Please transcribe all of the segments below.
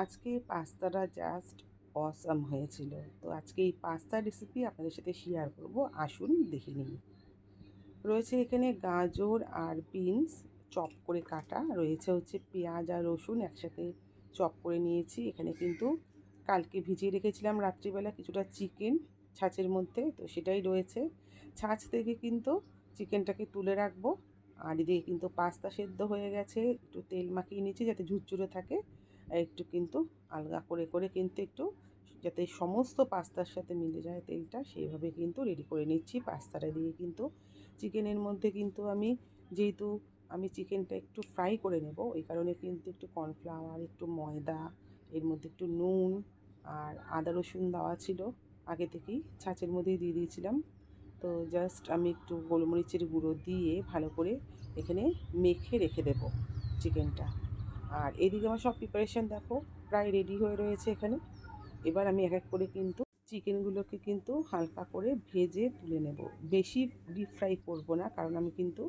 আজকে পাস্তাটা just awesome হয়েছিল। তো আজকে এই পাস্তা রেসিপি আপনাদের সাথে শেয়ার করব। আসুন দেখে নিন। রয়েছে এখানে গাজর আর বিনস চপ করে কাটা, রয়েছে হচ্ছে পেঁয়াজ আর রসুন একসাথে চপ করে নিয়েছি। এখানে কিন্তু কালকে ভিজিয়ে রেখেছিলাম রাত্রিবেলা কিছুটা চিকেন ছাঁচের মধ্যে, তো সেটাই রয়েছে। ছাঁচ থেকে কিন্তু চিকেনটাকে তুলে রাখবো। আর এদিকে কিন্তু পাস্তা সেদ্ধ হয়ে গেছে, একটু তেল মাখিয়ে নিচ্ছি যাতে ঝুরঝুরে থাকে। আর একটু কিন্তু আলগা করে করে কিন্তু একটু যাতে সমস্ত পাস্তার সাথে মিলে যায় তেলটা, সেইভাবে কিন্তু রেডি করে নিচ্ছি। পাস্তাটা দিয়ে কিন্তু চিকেনের মধ্যে কিন্তু যেহেতু আমি চিকেনটা একটু ফ্রাই করে নেব, ওই কারণে কিন্তু একটু কর্নফ্লাওয়ার, একটু ময়দা, এর মধ্যে একটু নুন আর আদা রসুন দেওয়া ছিল আগে থেকেই, ছাঁচের মধ্যেই দিয়ে দিয়েছিলাম। তো জাস্ট আমি একটু গোলমরিচের গুঁড়ো দিয়ে ভালো করে এখানে মেখে রেখে দেব চিকেনটা। আর এদিকে আমার সব প্রিপারেশান দেখো প্রায় রেডি হয়ে রয়েছে এখানে। এবার আমি এক এক করে কিন্তু চিকেনগুলোকে কিন্তু হালকা করে ভেজে তুলে নেব। বেশি ডিপ ফ্রাই করব না, কারণ আমি কিন্তু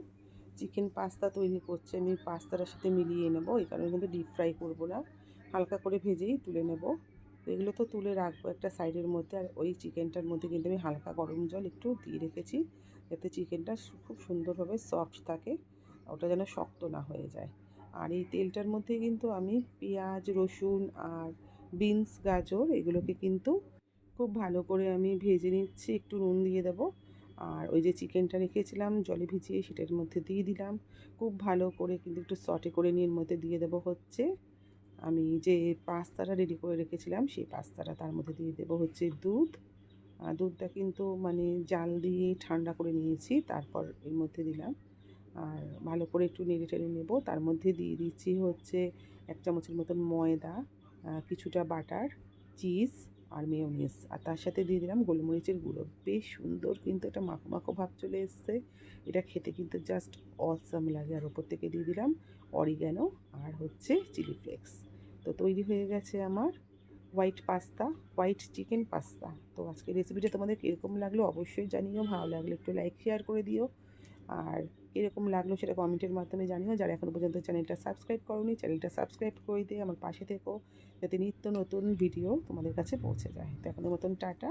চিকেন পাস্তা তৈরি করছি, আমি পাস্তাটার সাথে মিলিয়ে নেব, এই কারণে কিন্তু ডিপ ফ্রাই করব না, হালকা করে ভেজেই তুলে নেব। এগুলো তো তুলে রাখবো একটা সাইডের মধ্যে। আর ওই চিকেনটার মধ্যে কিন্তু আমি হালকা গরম জল একটু দিয়ে রেখেছি, যাতে চিকেনটা খুব সুন্দরভাবে সফট থাকে, ওটা যেন শক্ত না হয়ে যায়। আর এই তেলটার মধ্যে কিন্তু আমি পেঁয়াজ, রসুন আর বিনস, গাজর এগুলোকে কিন্তু খুব ভালো করে আমি ভেজে নিচ্ছি, একটু নুন দিয়ে দেবো। আর ওই যে চিকেনটা রেখেছিলাম জলে ভিজিয়ে, সেটার মধ্যে দিয়ে দিলাম। খুব ভালো করে কিন্তু একটু সটে করে নিয়ে এর মধ্যে দিয়ে দেবো হচ্ছে আমি যে পাস্তাটা রেডি করে রেখেছিলাম, সেই পাস্তাটা তার মধ্যে দিয়ে দেবো হচ্ছে দুধ। দুধটা কিন্তু মানে জাল দিয়ে ঠান্ডা করে নিয়েছি, তারপর এর মধ্যে দিলাম। আর ভালো করে একটু নেড়ে টেড়ে নেব। তার মধ্যে দিয়ে দিচ্ছি হচ্ছে 1 চামচের মতন ময়দা, কিছুটা বাটার, চিজ আর মেয়োনিজ। আর তার সাথে দিয়ে দিলাম গোলমরিচের গুঁড়ো। বেশ সুন্দর কিন্তু একটা মাখো মাখো ভাব চলে এসছে। এটা খেতে কিন্তু জাস্ট অসাম লাগে। আর ওপর থেকে দিয়ে দিলাম অরিগ্যানো আর হচ্ছে চিলি ফ্লেক্স। তো তৈরি হয়ে গেছে আমার হোয়াইট চিকেন পাস্তা। তো আজকের রেসিপিটা তোমাদের কীরকম লাগলো অবশ্যই জানিও। ভালো লাগলে একটু লাইক শেয়ার করে দিও। আর কীরকম লাগলো সেটা কমেন্টের মাধ্যমে জানিও। যারা এখনও পর্যন্ত চ্যানেলটা সাবস্ক্রাইব করোনি, চ্যানেলটা সাবস্ক্রাইব করে দিয়ে আমার পাশে থেকো, যাতে নিত্য নতুন ভিডিও তোমাদের কাছে পৌঁছে যায়। তো এখনের মতন টাটা।